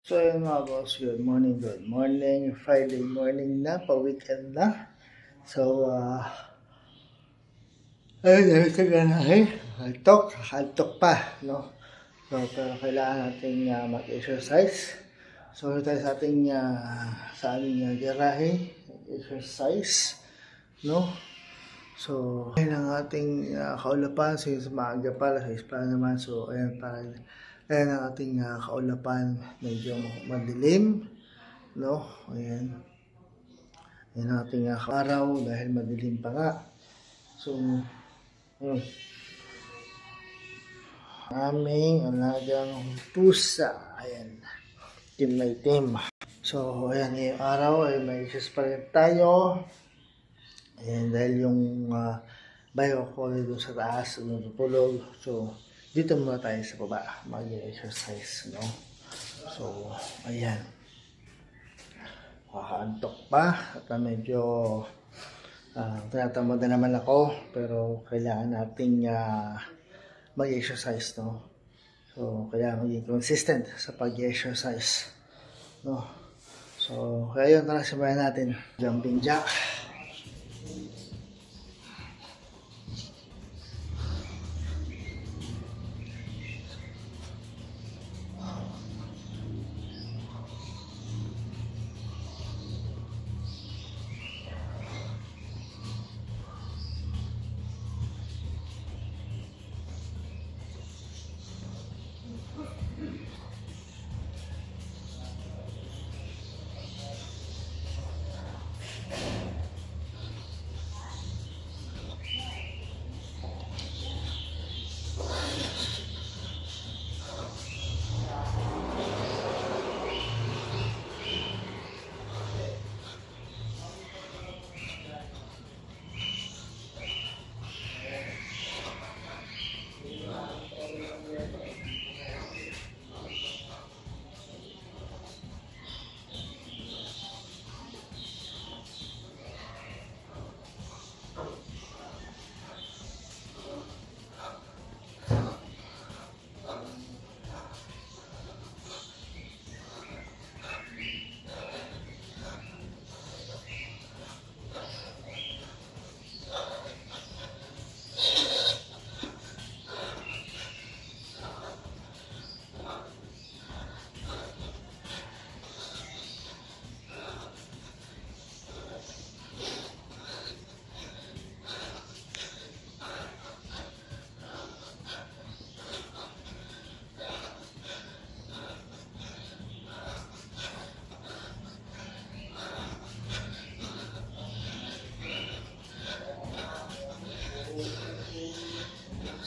So ayun mga boss, good morning. Friday morning na, pa-weekend na. So, ayun, taga na haltok pa, no? So, pero kailangan natin mag-exercise. So, tayo sa ating, garahe, exercise, no? So, ayun ang ating kaulapan, since maaga pa, alas 6 pa naman. So, ayan ang ating kaulapan, medyo madilim, no? Ayan ang ating araw dahil madilim pa nga. So, aming alagang pusa, ayan, team na itim. So, ayan, yung araw ay may exercise pa rin tayo. Ayan, dahil yung bayo ko doon sa taas, natutulog. So, dito muna tayo sa baba, mag-exercise, no? So, ayan. Antok pa, at medyo tinatamad na naman ako, pero kailangan nating mag-exercise, no? So, kailangan maging consistent sa pag-exercise, no? So, kaya yun, tara sabayan natin. Jumping jack.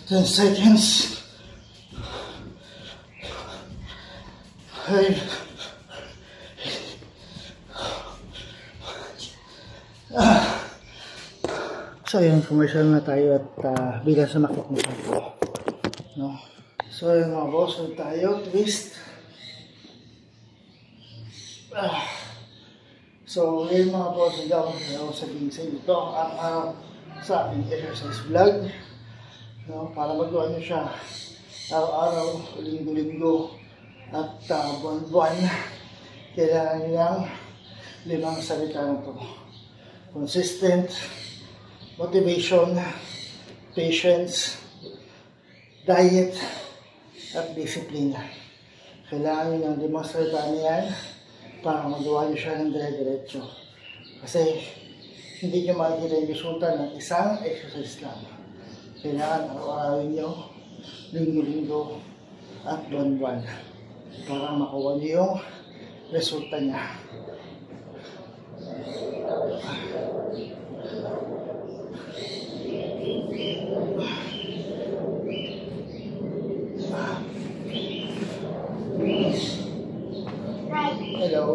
Ten seconds. Hey. So yun, commercial na tayo at bilang sumakit na tayo, no? So yun mga boss, tayo, twist. So yun mga boss, hindi ako sabihin sa inyo, ito ang araw sa aking exercise vlog, no? Para magawa nyo siya araw-araw, linggo-linggo at buwan-buwan. Kailangan nyo ng 5 salita na ito: consistent, motivation, patience, diet, at discipline. Kailangan nyo ng 5 salita niyan para magawa nyo siya ng dire-diretso. Kasi hindi nyo makikita yung resulta ng isang exercise lang. Kailangan araw-arawin nyo, linggo-linggo, at buwan-buwan para makuha nyo yung resulta niya. Hello.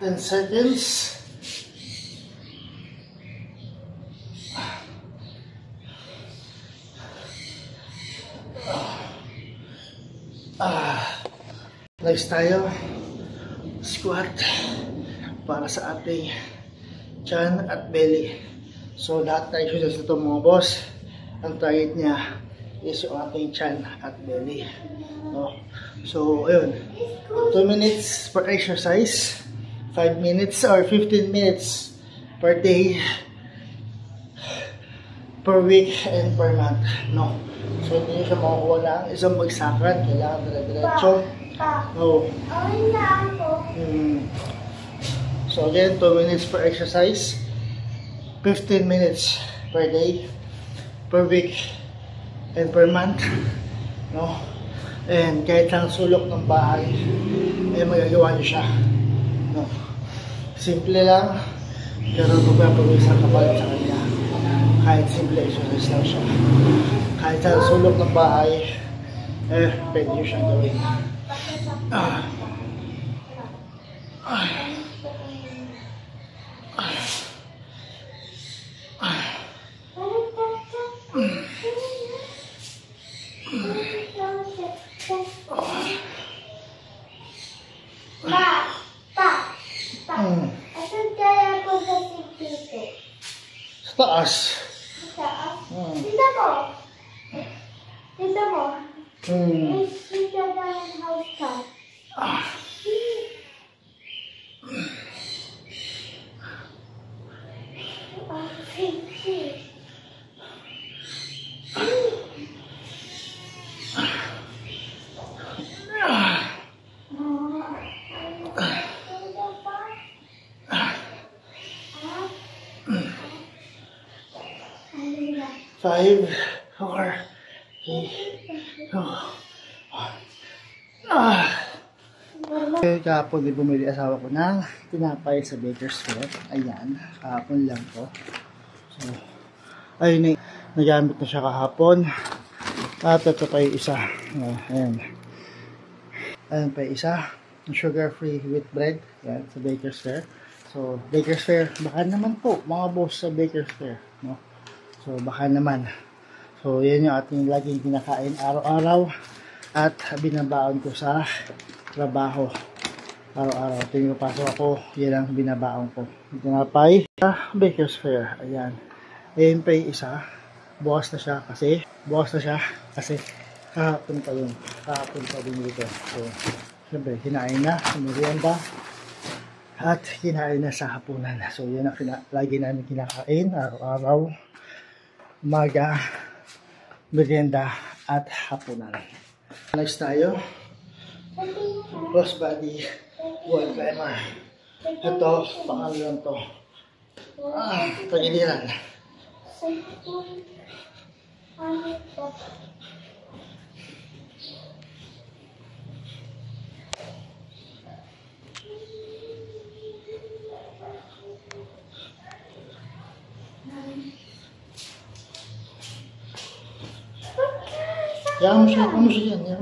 10 seconds. Next tayo, squat para sa ating chan at belly. So lahat na exercise ito mga boss, ang target niya is yung ating chan at belly, no? So ayun, 2 minutes per exercise, 5 minutes or 15 minutes per day, per week and per month, no? So hindi nyo siya makukuha lang isang bagsakan, kailangan dire-diretso. No. So again, 2 minutes per exercise, 15 minutes per day, per week, and per month, no? And kahit ang sulok ng bahay, ay magagawa nyo siya, no? Simple lang, pero magpapawis ang kapalit sa kanya. Kahit simple exercise lang siya. Kahit sa sulok ng bahay, pwede nyo siyang gawin. Sa taas. Tita mo. Tita mo. Tita ng house ka. Five, 4, 3, 2, 1. Kahapon din bumili asawa ko ng tinapay sa Baker's Fair. Ayan, kahapon lang to. So, ayun, nagamit na siya kahapon. At ito pa yung isa. Ayan. Ayan pa yung isa. Sugar-free wheat bread. Ayan, sa Baker's Fair. So, Baker's Fair, baka naman po, mga boss sa Baker's Fair, no? So, baka naman. So, yan yung ating laging kinakain araw-araw at binabaon ko sa trabaho. Araw-araw. Tuwing pasok ako, yan ang binabaon ko. Tinapay sa Baker's Fair. Ayan. Ayan pa yung isa. Bukas na siya kasi kahapon pa yun. Kahapon pa din dito. So, siyempre, kinain na sa merienda at kinain na sa hapunan. So, yan ang lagi namin kinakain araw-araw. Umaga, merienda at hapunan. Next tayo, cross body wall climber. Ito, pangalan to. Tagiliran. Yan mo siya dyan.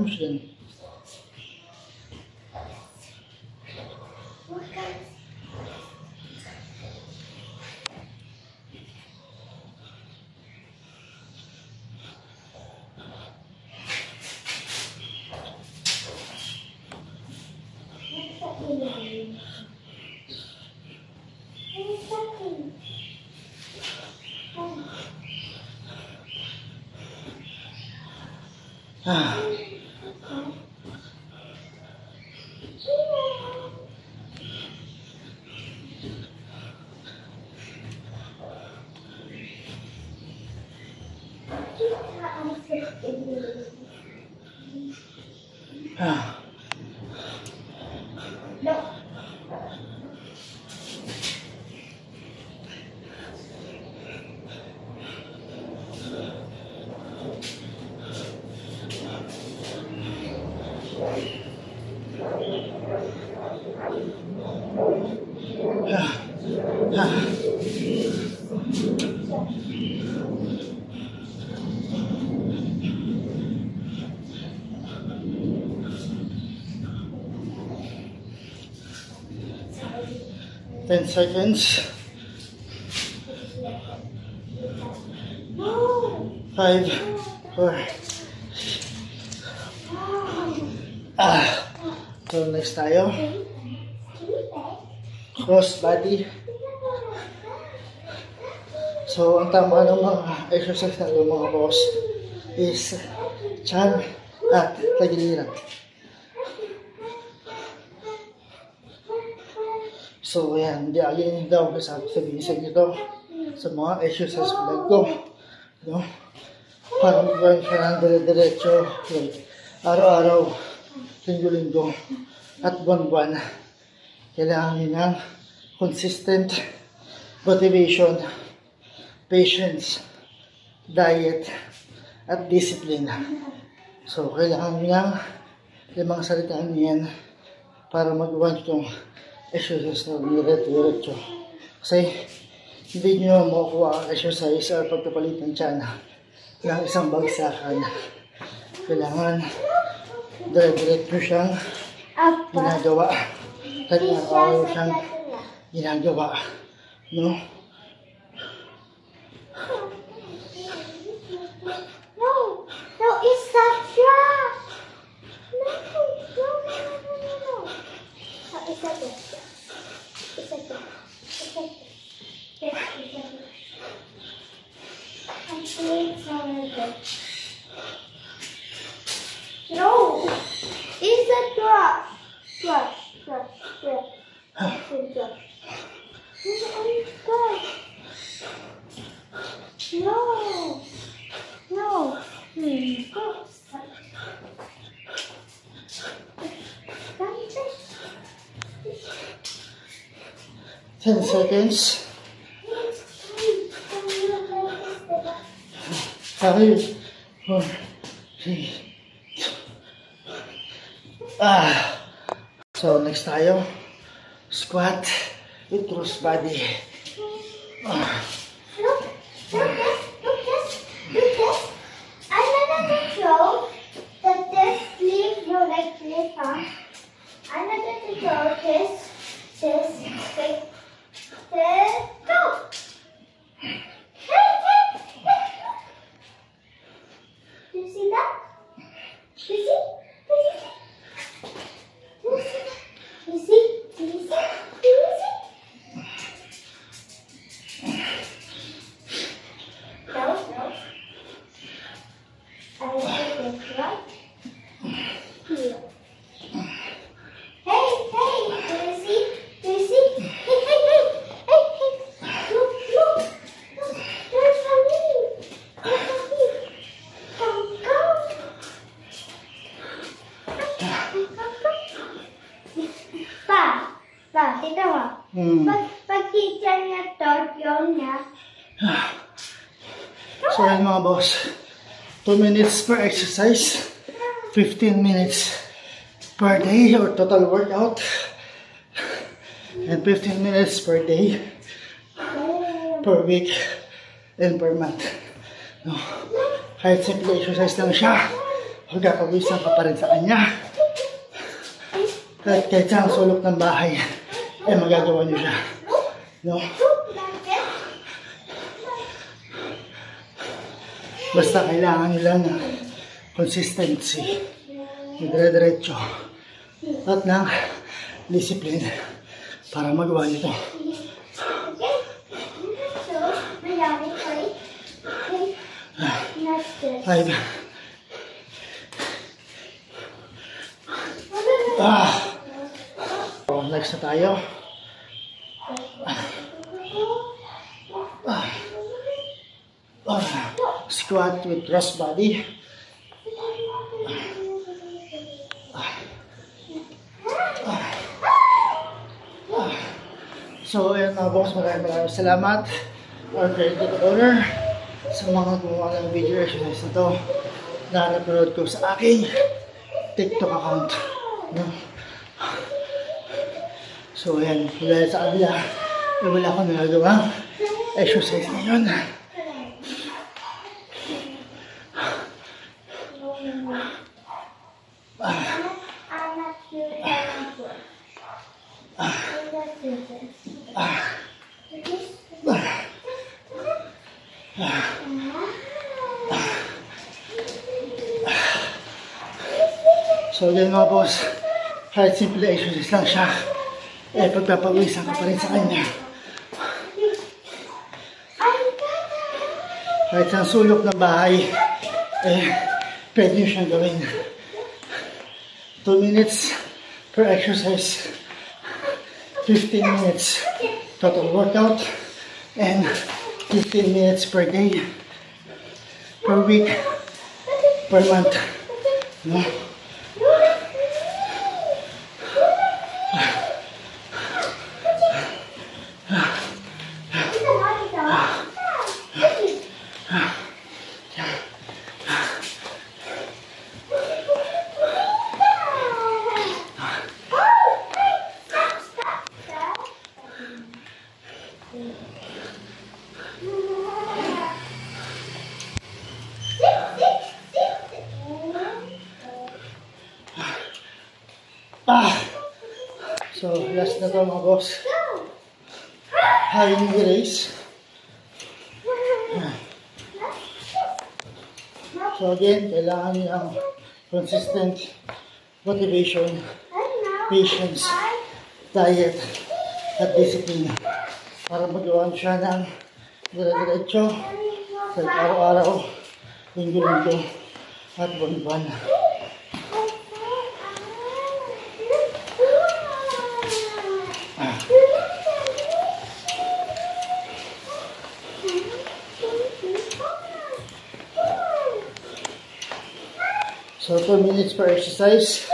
10 seconds. 5, 4. So next tayo. Cross body. So ang tama ng mga exercise na ito mga boss is chan at tagiliran. So ayan, hindi agad daw sabihin sa inyo ito sa mga exercise vlog ko. No? Para mag-run siya ng dire-diretso, like, araw-araw, linggo-linggo, at buwan-buwan. Kailangan nyo ng consistent motivation, patience, diet, at discipline. So, kailangan nyo ng limang salitaan yan para mag-run itong exercise na dire-diretso. Kasi, hindi nyo makukuha ang exercise or pagkapalit ng tiyan ng isang bagsakan. Kailangan dire-diretso siyang ginagawa. Araw-araw siyang ginagawa. No? No, it's a trap. No. No, it's a trap. It's a trap. It's a trap. Yes, it's a trap. I'm feeling so good. No, it's a trap. Trap. No. 10 seconds. 5, 4, 3. So next tayo, squat with cross body. Look this. I'm gonna control that this sleeve, no, like this, huh? I'm gonna control this, go! Do you see that? Do you see? No. I will put this right here. Hey, do you see? Hey. Look. There's a leaf. Come. Pa, tignan mo. Pag teacher niya to, yung niya. So yan mga boss, 2 minutes per exercise, 15 minutes per day or total workout, and 15 minutes per day, per week, and per month. No. Kahit simple exercise lang siya, magkakawisan ka pa rin sa kanya. Kahit sa sulok ng bahay, magagawa niyo siya. No? Basta kailangan nyo lang ng consistency, dire-diretso, at ng discipline para magawa nyo ito. 5. Next na tayo. Squat with cross body. So, ayan mga boss, maraming salamat. Or credit owner sa mga gumawa ng video exercise na ito na napanood ko sa aking TikTok account. No? So, ayan, dahil sa kanila, wala akong nagagawang exercise ngayon. So again mga boss, kahit simple exercise lang siya, eh pagpapawisan ka pa rin sa kanya. Kahit sa sulok ng bahay, eh pwede nyo siyang gawin. 2 minutes per exercise, 15 minutes total workout, and 15 minutes per day, per week, per month. No? So, last na to mga boss. High knee raise. So again, kailangan niyo ang consistent motivation, patience, diet, at discipline para magawa siya ng dire-diretso sa araw-araw, linggo-linggo, at buwan-buwan. So 2 minutes per exercise,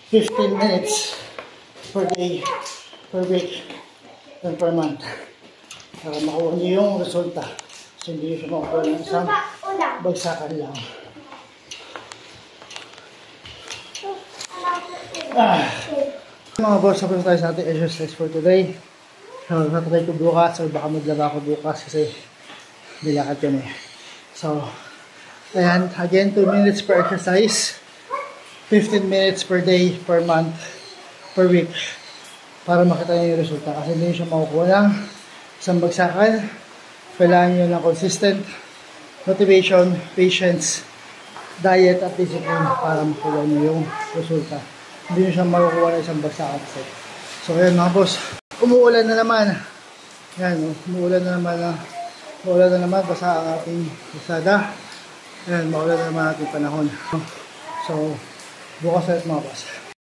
15 minutes per day, per week, and per month. Para makuha niyo yung resulta. So hindi siya makuha ng isang bagsakan lang. Mga boss, tapos tayo sa ating exercise for today. So natry ko bukas or baka maglaba ko bukas kasi nilakad kami. So ayan, again, 2 minutes per exercise, 15 minutes per day, per month, per week, para makita niyo yung resulta. Kasi hindi siya makukuha ng isang bagsakan. Kailangan niyo ng consistent motivation, patience, diet, at discipline para makuha niyo yung resulta. Hindi niyo siya makukuha ng isang bagsakan. So ayan mga boss, umuulan na naman. Yan, umuulan na naman, basa ang ating kalsada. Ayan, maulan na naman ating panahon. So, bukas ulit mga boss.